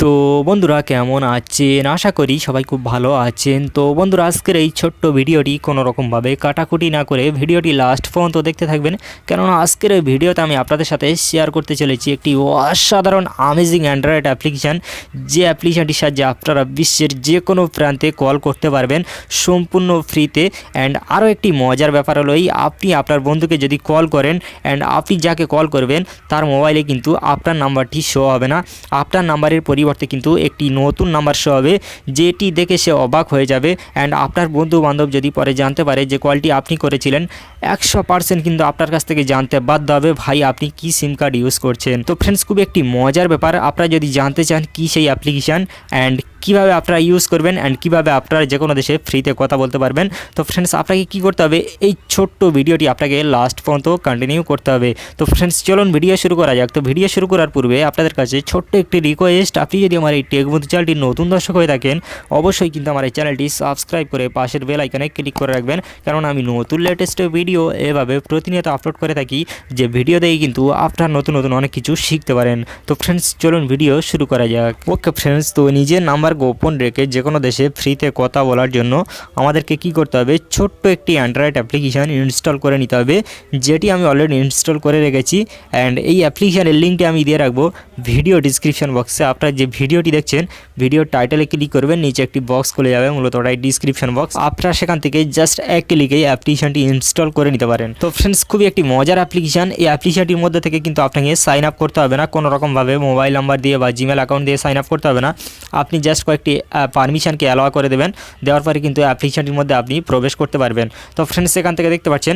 তো বন্ধুরা কেমন আছেন? আশা করি সবাই খুব ভালো আছেন। তো বন্ধুরা আজকের এই ছোট্ট ভিডিওটি কোনো রকমভাবে কাটাকুটি না করে ভিডিওটি লাস্ট পর্যন্ত দেখতে থাকবেন, কেননা আজকের এই ভিডিওতে আমি আপনাদের সাথে শেয়ার করতে চলেছি একটি অসাধারণ আমেজিং অ্যান্ড্রয়েড অ্যাপ্লিকেশান, যে অ্যাপ্লিকেশানটির সাহায্যে আপনারা বিশ্বের যে কোনো প্রান্তে কল করতে পারবেন সম্পূর্ণ ফ্রিতে। অ্যান্ড আরও একটি মজার ব্যাপার হলো আপনি আপনার বন্ধুকে যদি কল করেন অ্যান্ড আপনি যাকে কল করবেন তার মোবাইলে কিন্তু আপনার নাম্বারটি শো হবে না, আপনার নাম্বারের পরিবর্তে কিন্তু একটি নতুন নাম্বার শো হবে, যেটি দেখে সে অবাক হয়ে যাবে। অ্যান্ড আপনার বন্ধু বান্ধব যদি পরে জানতে পারে যে কলটি আপনি করেছিলেন, 100% কিন্তু আপনার কাছ থেকে জানতে বাধ্য হবে ভাই আপনি কি সিম কার্ড ইউজ করছেন। তো ফ্রেন্ডস খুব একটি মজার ব্যাপার। আপনারা যদি জানতে চান কি সেই অ্যাপ্লিকেশান অ্যান্ড কীভাবে আপনারা ইউজ করবেন অ্যান্ড কীভাবে আপনারা যে কোনো দেশে ফ্রিতে কথা বলতে পারবেন, তো ফ্রেন্ডস আপনাকে কী করতে হবে, এই ছোট্ট ভিডিওটি আপনাকে লাস্ট পর্যন্ত কন্টিনিউ করতে হবে। তো ফ্রেন্ডস চলুন ভিডিও শুরু করা যাক। তো ভিডিও শুরু করার পূর্বে আপনাদের কাছে ছোট্ট একটি রিকোয়েস্ট, আপনি যদি আমার এই টেক বন্ধু চ্যানেলটির নতুন দর্শক হয়ে থাকেন অবশ্যই কিন্তু আমার এই চ্যানেলটি সাবস্ক্রাইব করে পাশের বেল আইকনে ক্লিক করে রাখবেন, কারণ আমি নতুন লেটেস্ট ভিডিও এভাবে প্রতিনিয়ত আপলোড করে থাকি, যে ভিডিও দিয়ে কিন্তু আপনার নতুন নতুন অনেক কিছু শিখতে পারেন। তো ফ্রেন্ডস চলুন ভিডিও শুরু করা যাক। ওকে ফ্রেন্ডস, তো নিজের নাম্বার গোপন রেখে যে কোনো দেশে ফ্রিতে কথা বলার জন্য আমাদেরকে কি করতে হবে, ছোট্ট একটি অ্যান্ড্রয়েড অ্যাপ্লিকেশান ইনস্টল করে নিতে হবে, যেটি আমি অলরেডি ইনস্টল করে রেখেছি। অ্যান্ড এই অ্যাপ্লিকেশানের লিঙ্কটি আমি দিয়ে রাখবো ভিডিও ডিসক্রিপশন বক্সে। আপনারা যে ভিডিওটি দেখছেন ভিডিওর টাইটেলে ক্লিক করবেন, নিচে একটি বক্স খুলে যাবে, মূলত ওটাই ডিসক্রিপশন বক্স। আপনারা সেখান থেকে জাস্ট এক ক্লিকেই অ্যাপ্লিকেশানটি ইনস্টল করে নিতে পারেন। তো ফ্রেন্ডস খুবই একটি মজার অ্যাপ্লিকেশান। এই অ্যাপ্লিকেশানটির মধ্যে থেকে কিন্তু আপনাকে সাইন আপ করতে হবে না, কোনো রকমভাবে মোবাইল নাম্বার দিয়ে বা জিমেল অ্যাকাউন্ট দিয়ে সাইন আপ করতে হবে না। আপনি জাস্ট কয়েকটি পারমিশনকে অ্যালাউ করে দেবেন, দেওয়ার পরে কিন্তু অ্যাপ্লিকেশানটির মধ্যে আপনি প্রবেশ করতে পারবেন। তো ফ্রেন্ডস সেখান থেকে দেখতে পাচ্ছেন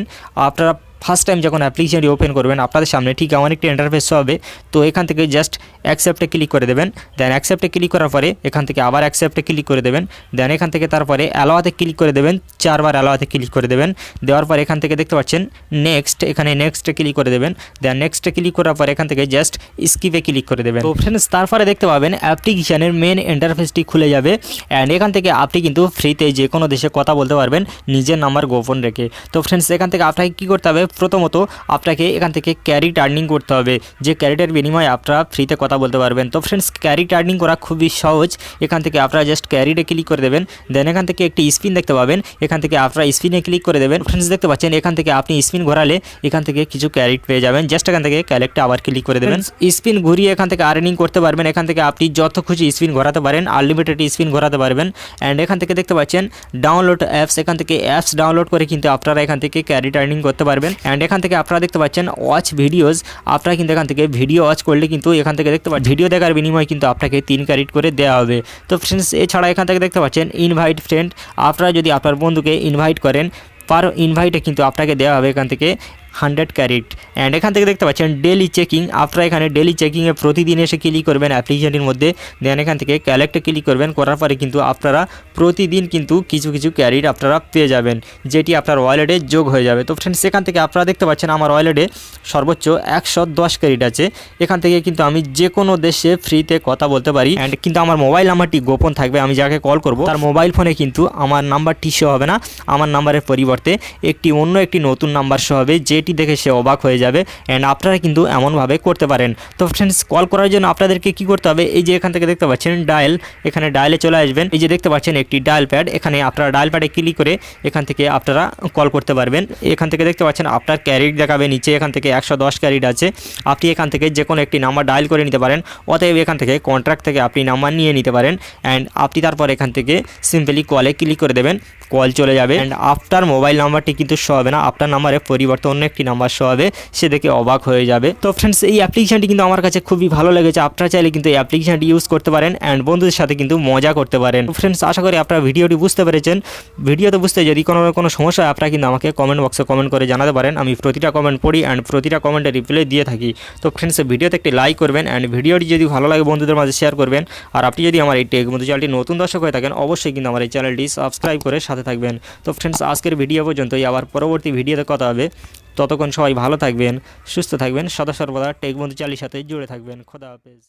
আপনারা ফার্স্ট টাইম যখন অ্যাপ্লিকেশানটি ওপেন করবেন আপনাদের সামনে ঠিক এমন একটি ইন্টারফেস হবে। তো এখান থেকে জাস্ট অ্যাকসেপ্টে ক্লিক করে দেবেন, দেন অ্যাকসেপ্টে ক্লিক করার পরে এখান থেকে আবার অ্যাকসেপ্টে ক্লিক করে দেবেন, দেন এখান থেকে তারপরে অ্যালাওতে ক্লিক করে দেবেন, 4 বার অ্যালাওতে ক্লিক করে দেবেন। দেওয়ার পর এখান থেকে দেখতে পাচ্ছেন নেক্সট, এখানে নেক্সটে ক্লিক করে দেবেন, দেন নেক্সটে ক্লিক করার পর এখান থেকে জাস্ট স্কিপে ক্লিক করে দেবেন। তো ফ্রেন্ডস তারপরে দেখতে পাবেন অ্যাপ্লিকেশানের মেন ইন্টারফেসটি খুলে যাবে। অ্যান্ড এখান থেকে আপনি কিন্তু ফ্রিতে যে কোনো দেশে কথা বলতে পারবেন নিজের নাম্বার গোপন রেখে। তো ফ্রেন্ডস এখান থেকে আপনাকে কী করতে হবে, প্রথমত আপনাকে এখান থেকে ক্যারিট আর্নিং করতে হবে, যে ক্যারিটের বিনিময়ে আপনারা ফ্রিতে কথা বলতে পারবেন। তো ফ্রেন্ডস ক্যারিট আর্নিং করা খুবই সহজ। এখান থেকে আপনারা জাস্ট ক্যারিটে ক্লিক করে দেবেন, দেন এখান থেকে একটি স্পিন দেখতে পাবেন, এখান থেকে আপনারা স্পিনে ক্লিক করে দেবেন। ফ্রেন্ডস দেখতে পাচ্ছেন এখান থেকে আপনি স্পিন ঘোরালে এখান থেকে কিছু ক্যারিট পেয়ে যাবেন, জাস্ট এখান থেকে কালেক্টে আবার ক্লিক করে দেবেন। স্পিন ঘুরিয়ে এখান থেকে আর্নিং করতে পারবেন। এখান থেকে আপনি যত খুশি স্পিন ঘোরাতে পারেন, আনলিমিটেড স্পিন ঘোরাতে পারবেন। অ্যান্ড এখান থেকে দেখতে পাচ্ছেন ডাউনলোড অ্যাপস, এখান থেকে অ্যাপস ডাউনলোড করে কিন্তু আপনারা এখান থেকে ক্যারিট আর্নিং করতে পারবেন। অ্যান্ড এখান থেকে আপনারা দেখতে পাচ্ছেন ওয়াচ ভিডিওস, আপনারা কিন্তু এখান থেকে ভিডিও ওয়াচ করলে কিন্তু এখান থেকে দেখতে পাচ্ছেন ভিডিও দেখার বিনিময়ে কিন্তু আপনাকে 3 ক্যারিট করে দেওয়া হবে। তো ফ্রেন্ডস এছাড়া এখান থেকে দেখতে পাচ্ছেন ইনভাইট ফ্রেন্ড, আপনারা যদি আপনার বন্ধুকে ইনভাইট করেন পার ইনভাইটে কিন্তু আপনাকে দেওয়া হবে এখান থেকে 100 ক্যারিট। অ্যান্ড এখান থেকে দেখতে পাচ্ছেন ডেলি চেকিং, আপনারা এখানে ডেলি চেকিংয়ে প্রতিদিন এসে ক্লিক করবেন অ্যাপ্লিকেশানটির মধ্যে, দেন এখান থেকে কালেক্টে ক্লিক করবেন, করার পরে কিন্তু আপনারা প্রতিদিন কিন্তু কিছু কিছু ক্যারিট আপনারা পেয়ে যাবেন, যেটি আপনার ওয়ালেটে যোগ হয়ে যাবে। তো ফ্রেন্ডস এখান থেকে আপনারা দেখতে পাচ্ছেন আমার ওয়ালেটে সর্বোচ্চ 110 ক্যারিট আছে। এখান থেকে কিন্তু আমি যে কোনো দেশে ফ্রিতে কথা বলতে পারি। অ্যান্ড কিন্তু আমার মোবাইল নাম্বারটি গোপন থাকবে, আমি যাকে কল করব তার মোবাইল ফোনে কিন্তু আমার নাম্বারটি শো হবে না, আমার নাম্বারের পরিবর্তে অন্য একটি নতুন নাম্বার শো হবে, যেটি দেখে সে অবাক হয়ে যাবে। অ্যান্ড আপনারা কিন্তু এমনভাবে করতে পারেন। তো ফ্রেন্ডস কল করার জন্য আপনাদেরকে কি করতে হবে, এই যে এখান থেকে দেখতে পাচ্ছেন ডায়াল, এখানে ডায়ালে চলে আসবেন, এই যে দেখতে পাচ্ছেন একটি ডায়াল প্যাড, এখানে আপনারা ডায়াল প্যাডে ক্লিক করে এখান থেকে আপনারা কল করতে পারবেন। এখান থেকে দেখতে পাচ্ছেন আপনার ক্যারিট দেখাবে নিচে, এখান থেকে 110 ক্যারিট আছে। আপনি এখান থেকে যে কোনো একটি নাম্বার ডায়াল করে নিতে পারেন, অতএব এখান থেকে কন্ট্রাক্ট থেকে আপনি নাম্বার নিয়ে নিতে পারেন। অ্যান্ড আপনি তারপর এখান থেকে সিম্পলি কলে ক্লিক করে দেবেন, কল চলে যাবে। অ্যান্ড আপনার মোবাইল নাম্বারটি কিন্তু শো হবে না, আপনার নাম্বারের পরিবর্তে অন্য একটি নাম্বার শো হবে, সে দেখে অবাক হয়ে যাবে। তো ফ্রেন্ডস এই অ্যাপ্লিকেশানটি কিন্তু আমার কাছে খুবই ভালো লেগেছে, আপনারা চাইলে কিন্তু এই অ্যাপ্লিকেশানটি ইউজ করতে পারেন অ্যান্ড বন্ধুদের সাথে কিন্তু মজা করতে পারেন। ফ্রেন্ডস আশা করি আপনারা ভিডিওটি বুঝতে পেরেছেন। ভিডিওতে বুঝতে যদি কোনো সমস্যা হয় আপনারা কিন্তু আমাকে কমেন্ট বক্সে কমেন্ট করে জানাতে পারেন, আমি প্রতিটা কমেন্ট পড়ি অ্যান্ড প্রতিটা কমেন্টে রিপ্লাই দিয়ে থাকি। তো ফ্রেন্ডস ভিডিওতে একটি লাইক করবেন অ্যান্ড ভিডিওটি যদি ভালো লাগে বন্ধুদের মাঝে শেয়ার করবেন। আর আপনি যদি আমার এই টেক বন্ধু চ্যানেলটি নতুন দর্শক হয়ে থাকেন অবশ্যই কিন্তু আমার এই চ্যানেলটি সাবস্ক্রাইব করে সাথে থাকবেন। তো ফ্রেন্ডস আজকের ভিডিও পর্যন্তই, আবার পরবর্তী ভিডিওতে কথা হবে। ততক্ষণ সবাই ভালো থাকবেন, সুস্থ থাকবেন, সদা সর্বদা টেক বন্ধু চ্যানেলের সাথে জুড়ে থাকবেন। খোদা হাফেজ।